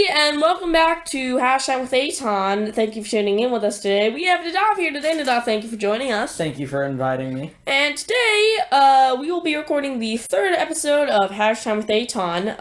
everybody, and welcome back to Hash Time With Eitan. Thank you for tuning in with us today. We have Nadav here today. Nadav, thank you for joining us. Thank you for inviting me. And today, we will be recording the third episode of Hash Time With Eitan.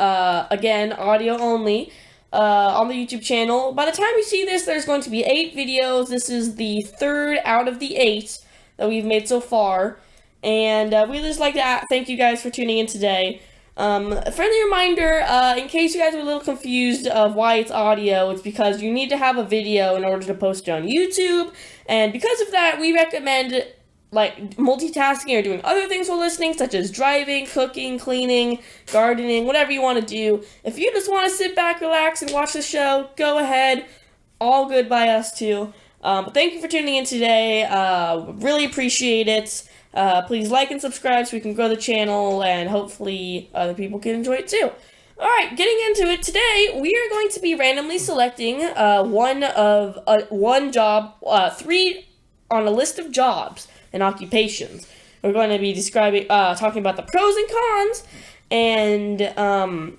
Again, audio only, on the YouTube channel. By the time you see this, there's going to be 8 videos. This is the third out of the 8 that we've made so far. And we'd just like to thank you guys for tuning in today. A friendly reminder, in case you guys are a little confused of why it's audio, it's because you need to have a video in order to post it on YouTube, and because of that, we recommend, multitasking or doing other things while listening, such as driving, cooking, cleaning, gardening, whatever you want to do. If you just want to sit back, relax, and watch the show, go ahead. All good by us, too. But thank you for tuning in today. Really appreciate it. Please like and subscribe so we can grow the channel, and hopefully other people can enjoy it too. Alright, getting into it, today we are going to be randomly selecting one job, 3 on a list of jobs and occupations. We're going to be talking about the pros and cons, and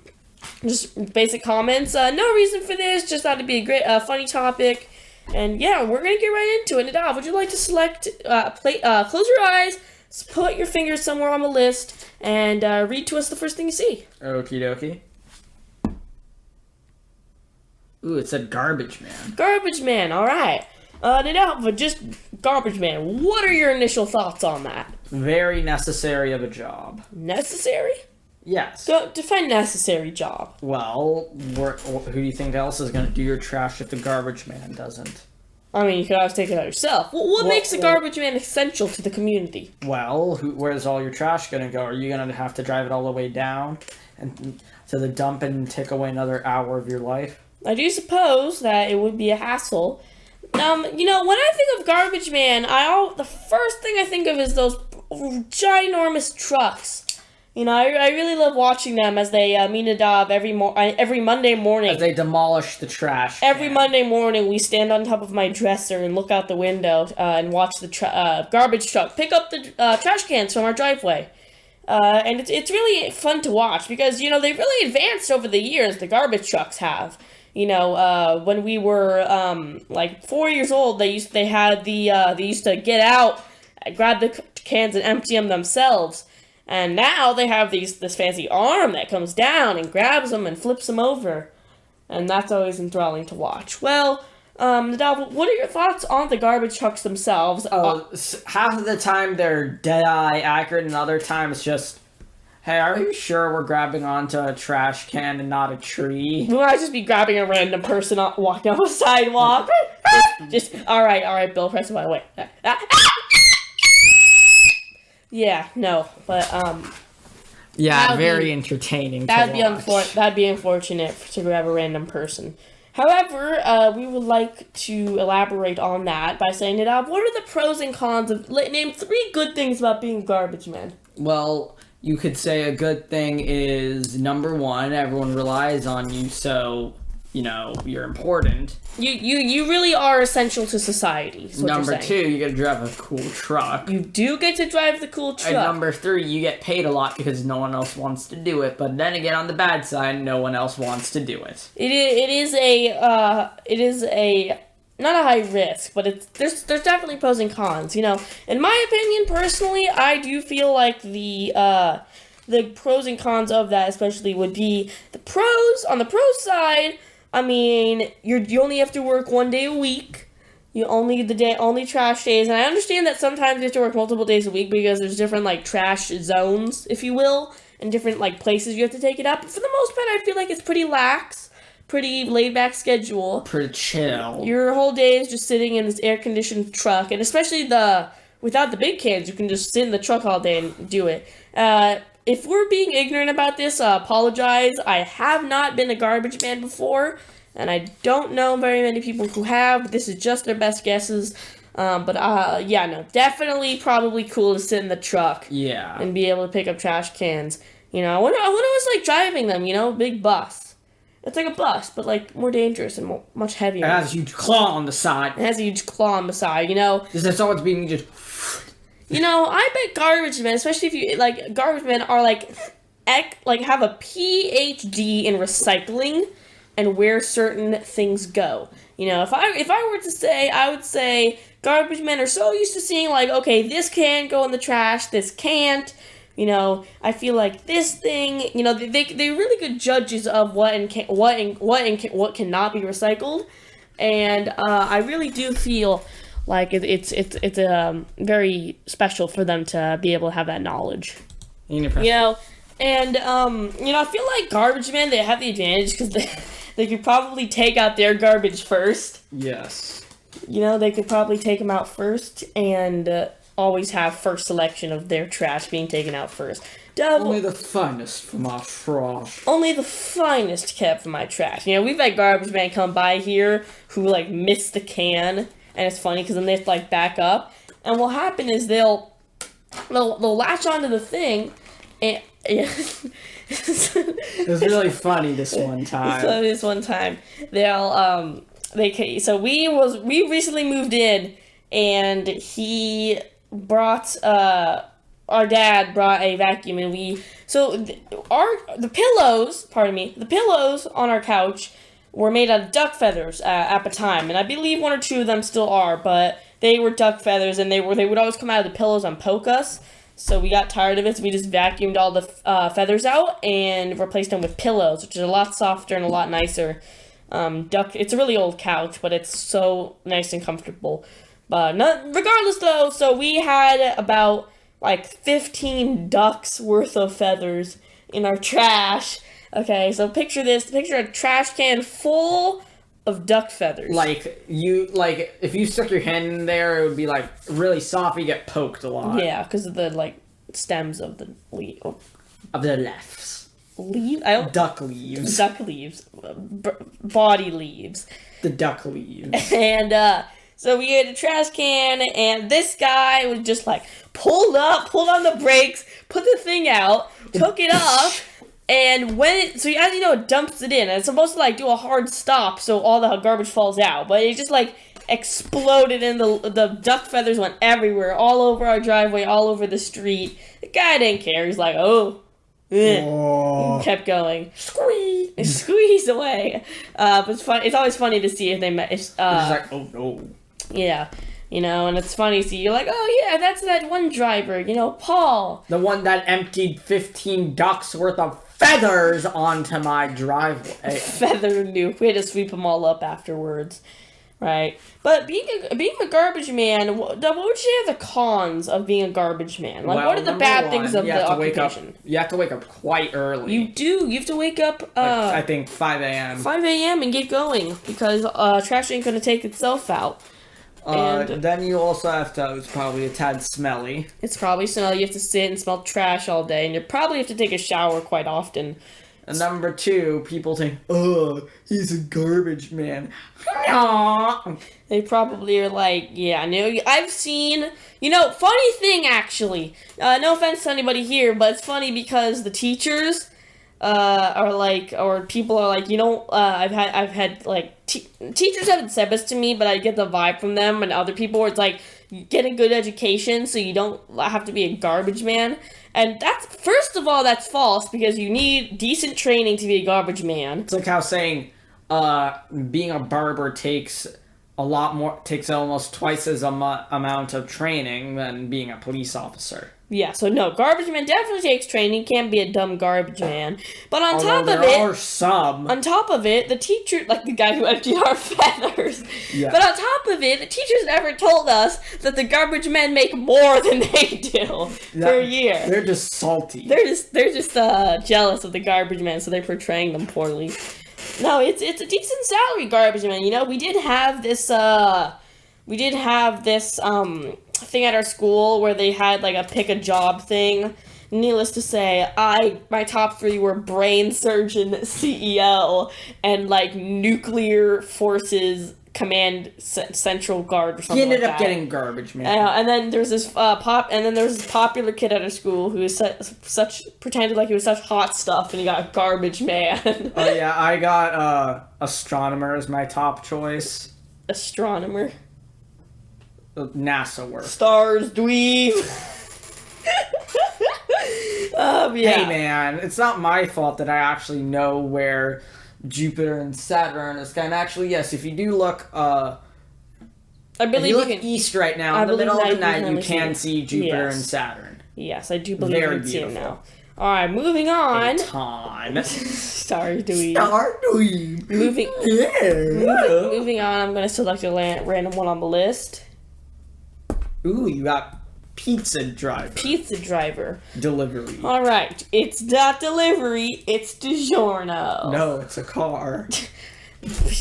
just basic comments. No reason for this, just thought it'd be a great, funny topic. And yeah, we're going to get right into it. Nadav, would you like to select, close your eyes, put your fingers somewhere on the list, and read to us the first thing you see? Okie dokie. Ooh, it said Garbage Man. Garbage Man, alright. Nadav, but just Garbage Man, what are your initial thoughts on that? Very necessary of a job. Necessary? Yes. Define necessary job. Well, who do you think else is going to do your trash if the garbage man doesn't? I mean, you could always take it out yourself. What makes a garbage man essential to the community? Well, where's all your trash going to go? Are you going to have to drive it all the way down and to the dump and take away another hour of your life? I do suppose that it would be a hassle. When I think of garbage man, the first thing I think of is those ginormous trucks. I really love watching them as they meet Nadav every Monday morning. As they demolish the trash can. Every Monday morning, we stand on top of my dresser and look out the window and watch the garbage truck pick up the trash cans from our driveway. And it's really fun to watch because, they really advanced over the years, the garbage trucks have. When we were 4 years old, they used to get out, grab the cans and empty them themselves. And now they have this fancy arm that comes down and grabs them and flips them over. And that's always enthralling to watch. Well, Nadav, what are your thoughts on the garbage trucks themselves? Half of the time they're dead-eye accurate, and other times just, hey, are you sure we're grabbing onto a trash can and not a tree? We might just be grabbing a random person walking down the sidewalk. All right, Bill, press my way. Yeah, no, but yeah, very entertaining. That'd be unfortunate to grab a random person. However, we would like to elaborate on that by saying, Nadav, what are the pros and cons of name 3 good things about being a garbage man? Well, you could say a good thing is, number 1, everyone relies on you, so you're important. You really are essential to society. Number 2, you get to drive a cool truck. You do get to drive the cool truck. And number 3, you get paid a lot because no one else wants to do it. But then again, on the bad side, no one else wants to do it. It is a not a high risk, but there's definitely pros and cons. In my opinion, personally, I do feel like the pros and cons of that, especially, would be the pros. On the pros side, I mean, you only have to work 1 day a week. Only trash days. And I understand that sometimes you have to work multiple days a week because there's different, trash zones, if you will, and different, places you have to take it up. But for the most part, I feel like it's pretty lax, pretty laid-back schedule. Pretty chill. Your whole day is just sitting in this air-conditioned truck. And especially without the big cans, you can just sit in the truck all day and do it. If we're being ignorant about this, apologize. I have not been a garbage man before, and I don't know very many people who have. This is just their best guesses. Definitely probably cool to sit in the truck. Yeah. And be able to pick up trash cans. I wonder what it was like driving them, big bus. It's like a bus, but more dangerous and much heavier. It has a huge claw on the side. There's always being just... I bet garbage men, especially if you, garbage men are, have a PhD in recycling. and where certain things go. You know, if I were to say, I would say garbage men are so used to seeing like, okay, this can go in the trash, this can't. You know, I feel like this thing, you know, they're really good judges of what cannot be recycled, and I really do feel like it's very special for them to be able to have that knowledge. You know, and you know, I feel like garbage men, they have the advantage because they could probably take out their garbage first. Yes. You know, they could probably take them out first and always have first selection of their trash being taken out first. Only the finest from our trash. Only the finest kept from my trash. You know, we've had garbage men come by here who like miss the can, and it's funny because then they have to like back up, and what'll happen is they'll latch onto the thing, and it was really funny this one time. So this one time so we recently moved in, and our dad brought a vacuum, and the pillows on our couch were made out of duck feathers at the time, and I believe one or two of them still are, but they were duck feathers, and they would always come out of the pillows and poke us. So we got tired of it, so we just vacuumed all the feathers out and replaced them with pillows, which is a lot softer and a lot nicer. It's a really old couch, but it's so nice and comfortable. But regardless, though, so we had about like 15 ducks worth of feathers in our trash. Okay, so picture this. Picture a trash can full of duck feathers. If you stuck your hand in there, it would be like really soft. You get poked a lot. Yeah, because of the like stems of the leaf. Of the leaves. Duck leaves. Duck leaves. Body leaves. The duck leaves. And so we had a trash can, and this guy was just like pulled on the brakes, put the thing out, took it up. And as you know, it dumps it in, and it's supposed to like do a hard stop so all the garbage falls out, but it just like exploded, and the duck feathers went everywhere, all over our driveway, all over the street. The guy didn't care. He's like, kept going, squeeze away. But it's fun. It's always funny to see if they met. It's like, oh no. Yeah. You know, and it's funny to see, you're like, oh yeah, that's that one driver, you know, Paul. The one that emptied 15 ducks worth of feathers onto my driveway. Feather nuke. We had to sweep them all up afterwards. Right? But being a garbage man, what would you say are the cons of being a garbage man? Like, what are the bad things of the occupation? You have to wake up quite early. You do. You have to wake up, I think 5 a.m. 5 a.m. and get going, because trash ain't going to take itself out. Then you also have to, it's probably a tad smelly. It's probably smelly. You have to sit and smell trash all day, and you probably have to take a shower quite often. And number 2, people think, oh, he's a garbage man. They probably are like, yeah, no, I've seen, you know, funny thing actually, no offense to anybody here, but it's funny because the teachers, are like, or people are like, you know, I've had like, teachers haven't said this to me, but I get the vibe from them and other people where it's like, get a good education so you don't have to be a garbage man. And first of all, that's false, because you need decent training to be a garbage man. It's like how saying, being a barber takes almost twice as amount of training than being a police officer. Yeah, so no, garbage man definitely takes training. You can't be a dumb garbage man. But on top of it, the teacher, like the guy who emptied our feathers. Yeah. But on top of it, the teachers never told us that the garbage men make more than they do per year. They're just salty. They're just jealous of the garbage men, so they're portraying them poorly. No, it's a decent salary, garbage man. You know, we did have this thing at our school where they had like a pick a job thing. Needless to say, my top 3 were brain surgeon, CEO, and like nuclear forces command central guard or something. He ended up getting garbage man. And then there's this popular kid at our school who is pretended like he was such hot stuff, and he got garbage man. Oh yeah, I got astronomer as my top choice. Astronomer. NASA work. Stars, dweeb. Yeah. Hey man, it's not my fault that I actually know where Jupiter and Saturn in the sky. And actually, yes, if you do look, I if believe you look you can. east right now, I in the believe middle of that the night, you currently can see Jupiter Yes. and Saturn. Yes, I do believe Very you can see it beautiful. now. All right, moving on. Eitan. Sorry, Dewey. Dweeb. Moving on, I'm gonna select a random one on the list. Ooh, you got pizza driver. Pizza driver. Delivery. All right, it's not delivery. It's DiGiorno. No, it's a car.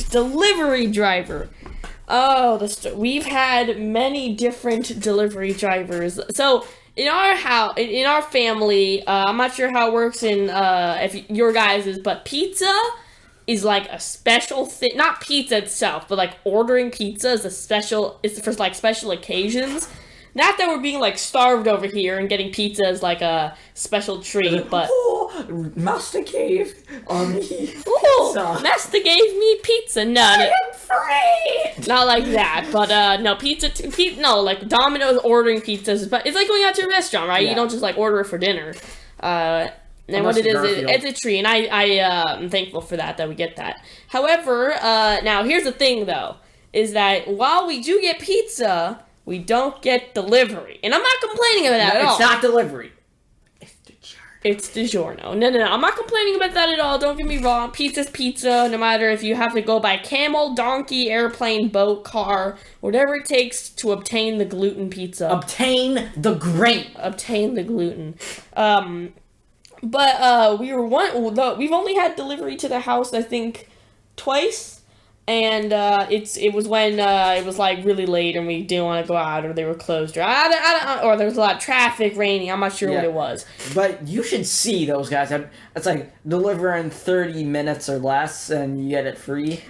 Delivery driver. Oh, we've had many different delivery drivers. So in our house, in our family, I'm not sure how it works in if your guys's, but pizza is like a special thing. Not pizza itself, but like ordering pizza is a special. It's for like special occasions. Not that we're being like starved over here and getting pizza is like a special treat, but Master gave me oh, pizza. Master gave me pizza. No, I am free. not like that. But no, no, like Domino's ordering pizzas, but it's like going out to a restaurant, right? Yeah. You don't just like order it for dinner. And Unless what it is, Garfield. it's a treat, and I'm thankful for that we get that. However, now here's the thing though, is that while we do get pizza, we don't get delivery, and I'm not complaining about that at all. It's not delivery. It's DiGiorno. No. I'm not complaining about that at all. Don't get me wrong. Pizza's pizza, no matter if you have to go by camel, donkey, airplane, boat, car, whatever it takes to obtain the gluten pizza. Obtain the grain. Obtain the gluten. But we've only had delivery to the house, I think, twice. And it was when it was like really late and we didn't want to go out, or they were closed, or or there was a lot of traffic, raining. I'm not sure what it was. But you should see those guys. It's like deliver in 30 minutes or less, and you get it free.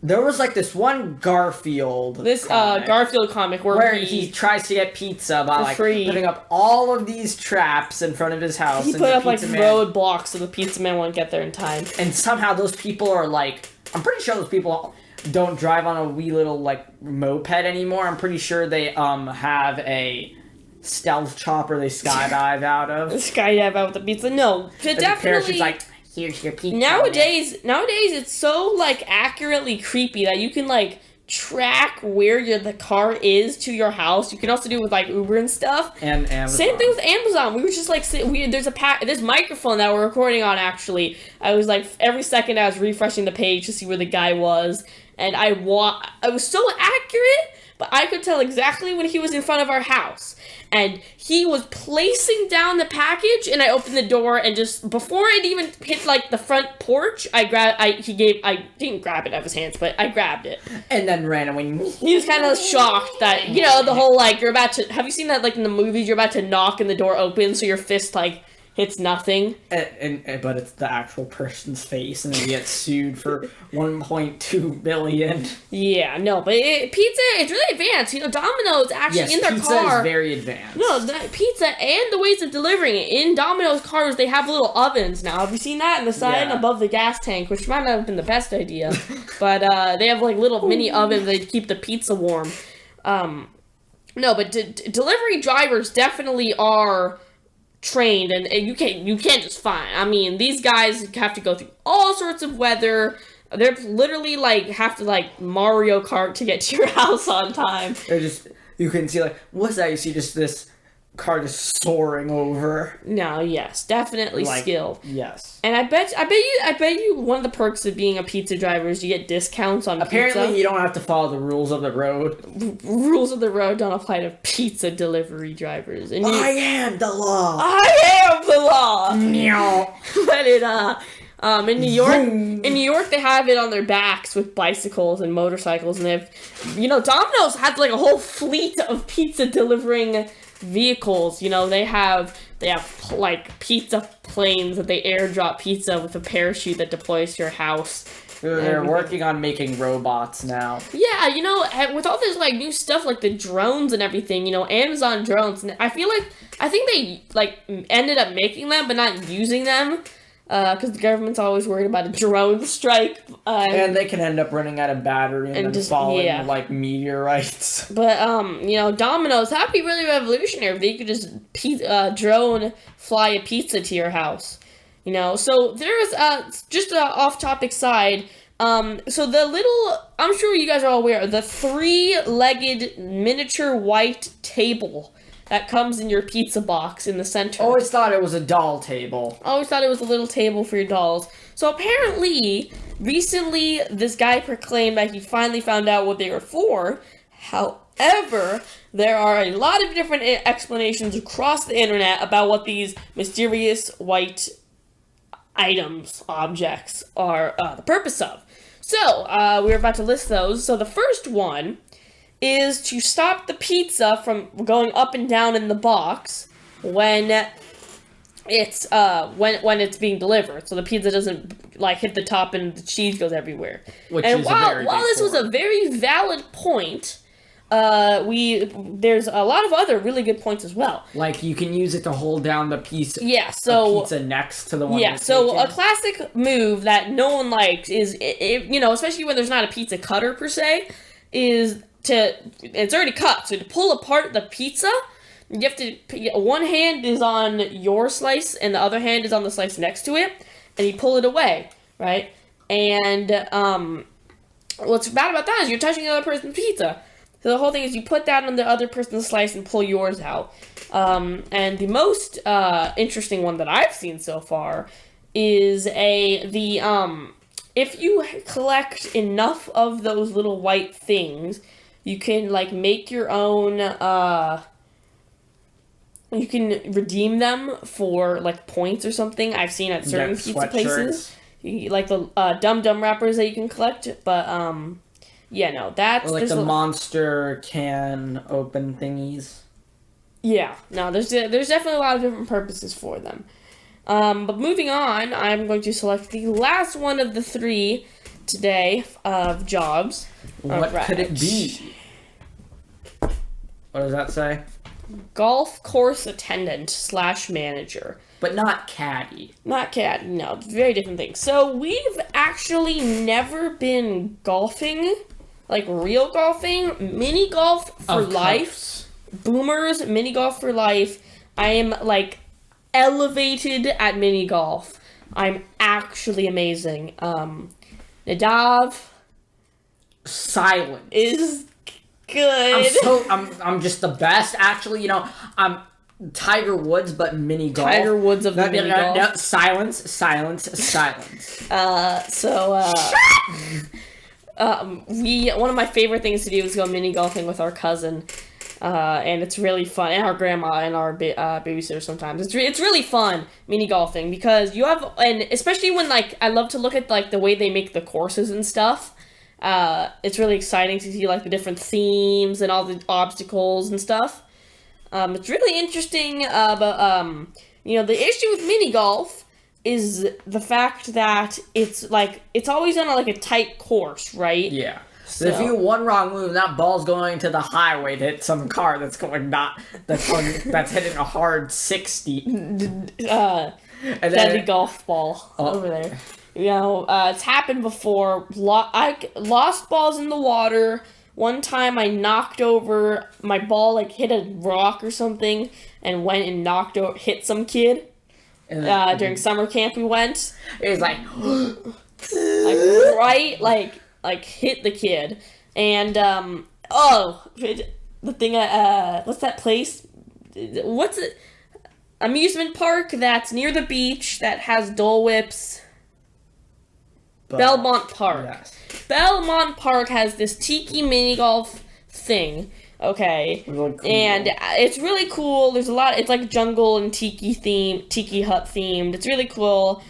There was like this one Garfield. Garfield comic where he tries to get pizza by like free. putting up all of these traps in front of his house. He and put the up like pizza man- roadblocks so the pizza man won't get there in time. And somehow those people are like, I'm pretty sure those people don't drive on a wee little like moped anymore. I'm pretty sure they have a stealth chopper they skydive out of. Skydive out with the pizza. No, And definitely. the parachute's like, here's your pizza. Nowadays, it's so like accurately creepy that you can like track where the car is to your house. You can also do it with like Uber and stuff. And Amazon. Same thing with Amazon. We were just like, there's this microphone that we're recording on. Actually, I was like every second I was refreshing the page to see where the guy was, and I was so accurate, but I could tell exactly when he was in front of our house. And he was placing down the package, and I opened the door, and just before it even hit like the front porch, I didn't grab it out of his hands, but I grabbed it. And then ran away. He was kind of shocked that, the whole like, you're about to, have you seen that like in the movies, you're about to knock and the door opens, so your fist like hits nothing? But it's the actual person's face, and then you get sued for 1.2 billion. Yeah, no, but pizza, it's really advanced. Domino's actually in their pizza car. Is very advanced. No, the pizza and the ways of delivering it. In Domino's cars, they have little ovens now. Have you seen that in the side above the gas tank? Which might not have been the best idea. But they have like little mini ovens that keep the pizza warm. No, but delivery drivers definitely are trained, and you can't just find. I mean, these guys have to go through all sorts of weather. They're literally like have to like Mario Kart to get to your house on time. You can see like, what's that? You see just this car just soaring over. No, yes, definitely skilled. Yes. And I bet you one of the perks of being a pizza driver is you get discounts on Apparently, pizza. you don't have to follow the rules of the road. Rules of the road don't apply to pizza delivery drivers. And I am the law. I am the law. Meow. But in New York, they have it on their backs with bicycles and motorcycles, and they have, Domino's had like a whole fleet of pizza delivering vehicles. They have like pizza planes that they airdrop pizza with a parachute that deploys to your house. They're working on making robots now. Yeah, with all this like new stuff like the drones and everything, Amazon drones, and I think they like ended up making them but not using them. Because the government's always worried about a drone strike. And they can end up running out of battery and then just falling like meteorites. But, Domino's, that'd be really revolutionary if they could just drone fly a pizza to your house. You know, so there's just a off-topic side. So the little, I'm sure you guys are all aware, the 3-legged miniature white table that comes in your pizza box in the center. Always thought it was a doll table. Always thought it was a little table for your dolls. So apparently, recently, this guy proclaimed that he finally found out what they were for. However, there are a lot of different explanations across the internet about what these mysterious white items, objects, are the purpose of. So, we're about to list those. So the first one is to stop the pizza from going up and down in the box when it's when it's being delivered. So the pizza doesn't like hit the top and the cheese goes everywhere. While this was a very valid point, there's a lot of other really good points as well. Like you can use it to hold down the piece. Yeah, so pizza next to the one. Yeah, so a classic move that no one likes is, you know, especially when there's not a pizza cutter per se, is it's already cut. So to pull apart the pizza, you have to, one hand is on your slice and the other hand is on the slice next to it, and you pull it away, right? And what's bad about that is you're touching the other person's pizza. So the whole thing is you put that on the other person's slice and pull yours out. And the most interesting one that I've seen so far is if you collect enough of those little white things, you can like make your own. You can redeem them for like points or something. I've seen at certain pizza places, like the Dum Dum wrappers that you can collect. But yeah, no, that's or like the monster can open thingies. Yeah, no, there's definitely a lot of different purposes for them. But moving on, I'm going to select the last one of the 3 today of jobs. What could it be? What does that say? Golf course attendant / manager. But not caddy. Not caddy, no. Very different thing. So we've actually never been golfing, like real golfing. Mini golf for life. Boomers, mini golf for life. I am like elevated at mini golf. I'm actually amazing. Nadav. Silence. Is good. I'm just the best. Actually, you know, I'm Tiger Woods, but mini golf. Tiger Woods of the mini golf. No, silence. One of my favorite things to do is go mini golfing with our cousin, and it's really fun. And our grandma and our babysitter sometimes. It's really fun mini golfing because you have, and especially when like I love to look at like the way they make the courses and stuff. It's really exciting to see like the different themes and all the obstacles and stuff. It's really interesting, but you know, the issue with mini golf is the fact that it's always on a tight course, right? Yeah. So if you one wrong move, that ball's going to the highway to hit some car that's hitting a hard 60. Deadly golf ball over there. You know, it's happened before. I lost balls in the water. One time I knocked over, my ball hit a rock or something and went and hit some kid. During summer camp we went. It was like hit the kid. And, the thing, what's that place? What's it? Amusement park that's near the beach that has Dole Whips. Belmont Park. Yes. Belmont Park has this tiki mini golf thing. Okay. Really cool. And it's really cool. There's a lot. It's like jungle and tiki hut themed. It's really cool.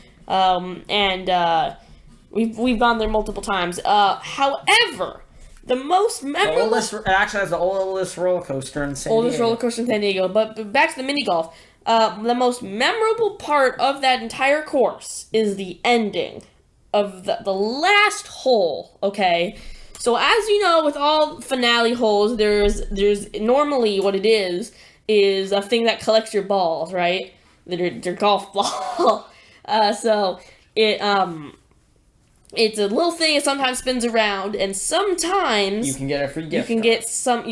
We've gone there multiple times. However, the most memorable. It actually has the oldest roller coaster in San Diego. Oldest roller coaster in San Diego. But back to the mini golf. The most memorable part of that entire course is the ending of the last hole, okay? So as you know, with all finale holes, there's normally what it is a thing that collects your balls, right? Their golf ball. So it's a little thing. It sometimes spins around, and sometimes you can get a free gift. You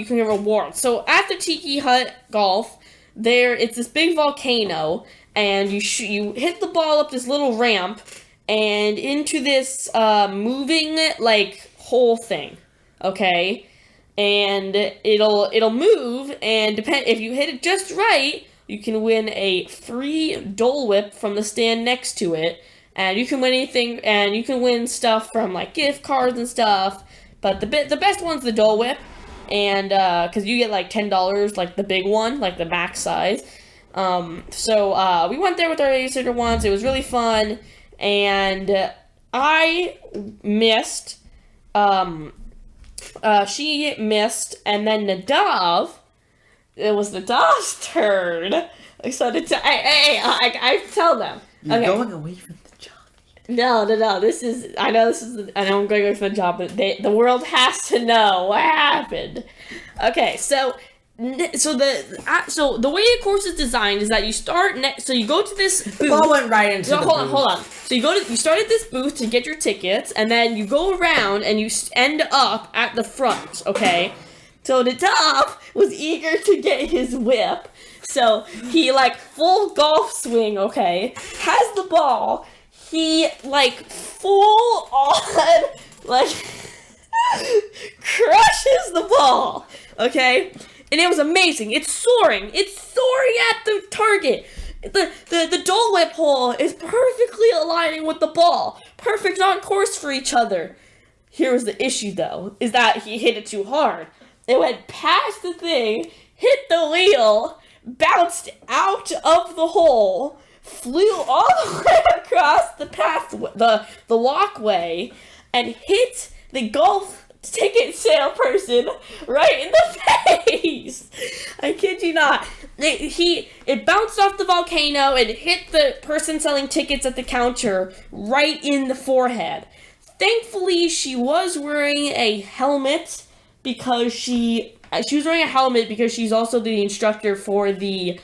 can get rewards. So at the Tiki Hut Golf, it's this big volcano, and you hit the ball up this little ramp and into this moving like hole thing, okay? And it'll move, and if you hit it just right, you can win a free Dole Whip from the stand next to it, and you can win anything, and you can win stuff from like gift cards and stuff. But the best one's the Dole Whip, and because you get like $10, like the big one, like the max size. So we went there with our babysitter once. It was really fun, and I missed. She missed, and then Nadav. It was Nadav's turn. So I tell them. You're okay. going away from the job. No. I know I'm going away from the job, but the world has to know what happened. Okay, so the way the course is designed is that you start so you go to this booth. Ball went right into the booth. Hold on. So you start at this booth to get your tickets, and then you go around and you end up at the front. Okay, so the top was eager to get his whip, so he like full golf swing. Okay, has the ball. He like full on like crushes the ball. Okay. And it was amazing. It's soaring at the target. The Dole Whip hole is perfectly aligning with the ball. Perfect on course for each other. Here was the issue, though, is that he hit it too hard. It went past the thing, hit the wheel, bounced out of the hole, flew all the way across the path, the walkway, and hit the golf ticket salesperson right in the face. I kid you not. It bounced off the volcano and hit the person selling tickets at the counter right in the forehead. Thankfully, she was wearing a helmet because she was wearing a helmet because she's also the instructor for the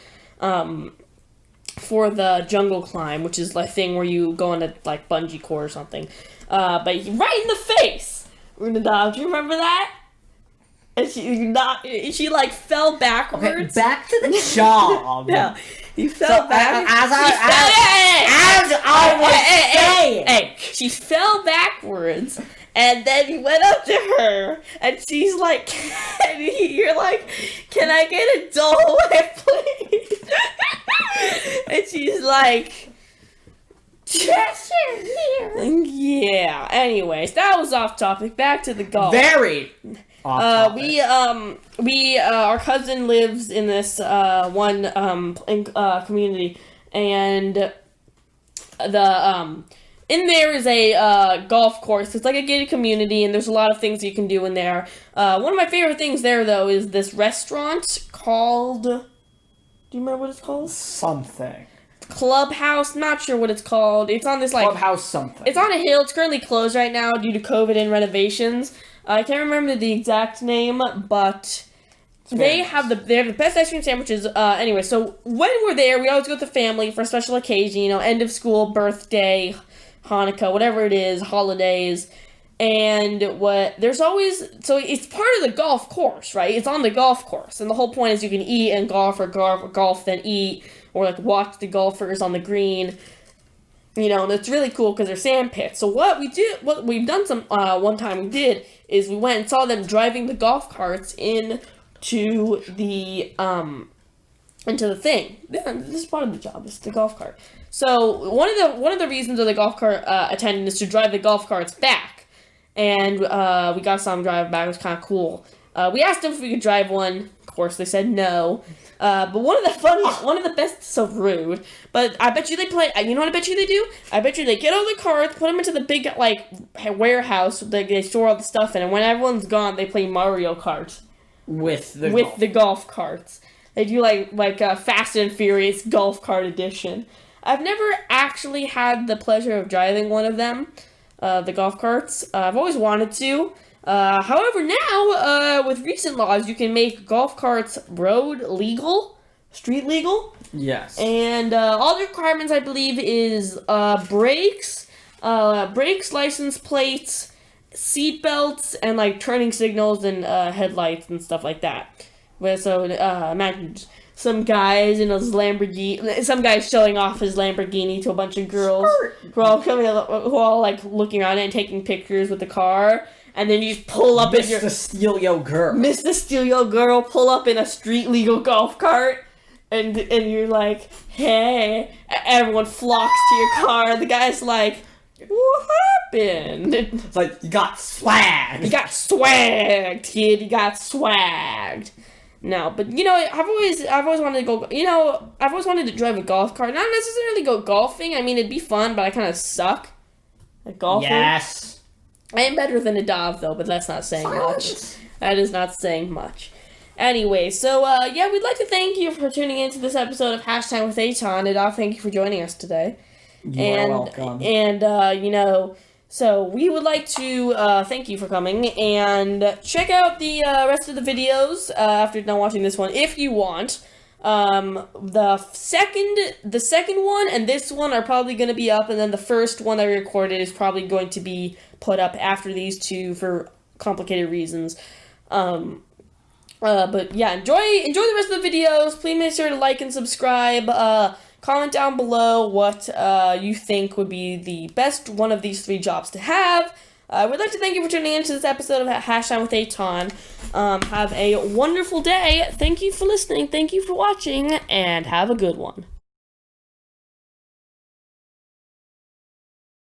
jungle climb, which is like thing where you go on a like bungee cord or something. But right in the face. Nadav, do you remember that? And she like fell backwards. Okay, back to the job. No, he fell backwards. She fell backwards, and then he went up to her, and she's like, you're like, can I get a Dole Whip, please? And she's like, yeah. Anyways, that was off topic. Back to the golf. Very off topic. Our cousin lives in this one community, and the in there is a golf course. It's like a gated community, and there's a lot of things you can do in there. One of my favorite things there, though, is this restaurant called. Do you remember what it's called? Something. Clubhouse, not sure what it's called. It's on this like Clubhouse something. It's on a hill. It's currently closed right now due to COVID and renovations. I can't remember the exact name, but they have the best ice cream sandwiches. Anyway, so when we're there, we always go with the family for a special occasion. You know, end of school, birthday, Hanukkah, whatever it is, holidays. And there's always, so it's part of the golf course, right? It's on the golf course, and the whole point is you can eat and golf, or golf then eat, or like watch the golfers on the green, you know. And it's really cool because they're sand pits. So what we've done one time we did is we went and saw them driving the golf carts into the thing. Yeah, this is part of the job. It's the golf cart. So one of the reasons of the golf cart attendant is to drive the golf carts back. And we got some drive back. It was kind of cool. We asked them if we could drive one. Of course, they said no. But one of the best, so rude. But I bet you they play. You know what I bet you they do? I bet you they get all the carts, put them into the big like warehouse that they store all the stuff in, and when everyone's gone, they play Mario Kart with the golf carts. They do like Fast and Furious Golf Cart Edition. I've never actually had the pleasure of driving one of them. The golf carts. I've always wanted to. However, now, with recent laws, you can make golf carts road legal, street legal. Yes. And all the requirements, I believe, is brakes, license plates, seat belts, and like turning signals and headlights and stuff like that. So some guys in his Lamborghini. Some guys showing off his Lamborghini to a bunch of girls who are all like looking around it and taking pictures with the car. And then you just pull up in your Mr. Steal Yo Girl. Mr. Steal Yo Girl pull up in a street legal golf cart. And you're like, hey, everyone flocks to your car. The guy's like, what happened? It's like, you got swag. You got swagged, kid. You got swagged. No, but I've always wanted to go. I've always wanted to drive a golf cart. Not necessarily go golfing. I mean, it'd be fun, but I kind of suck at golfing. Yes. I am better than Nadav though, but that's not saying much. That is not saying much. Anyway, so, we'd like to thank you for tuning into this episode of Hash Time with Eitan. Nadav, thank you for joining us today. You are welcome. And, so we would like to, thank you for coming, and check out the, rest of the videos, after done watching this one, if you want. The second one and this one are probably going to be up, and then the first one that we recorded is probably going to be put up after these two for complicated reasons. But yeah, enjoy the rest of the videos. Please make sure to like and subscribe. Comment down below what you think would be the best one of these 3 jobs to have. We'd like to thank you for tuning into this episode of Hash Time with Eitan. Have a wonderful day. Thank you for listening. Thank you for watching, and have a good one.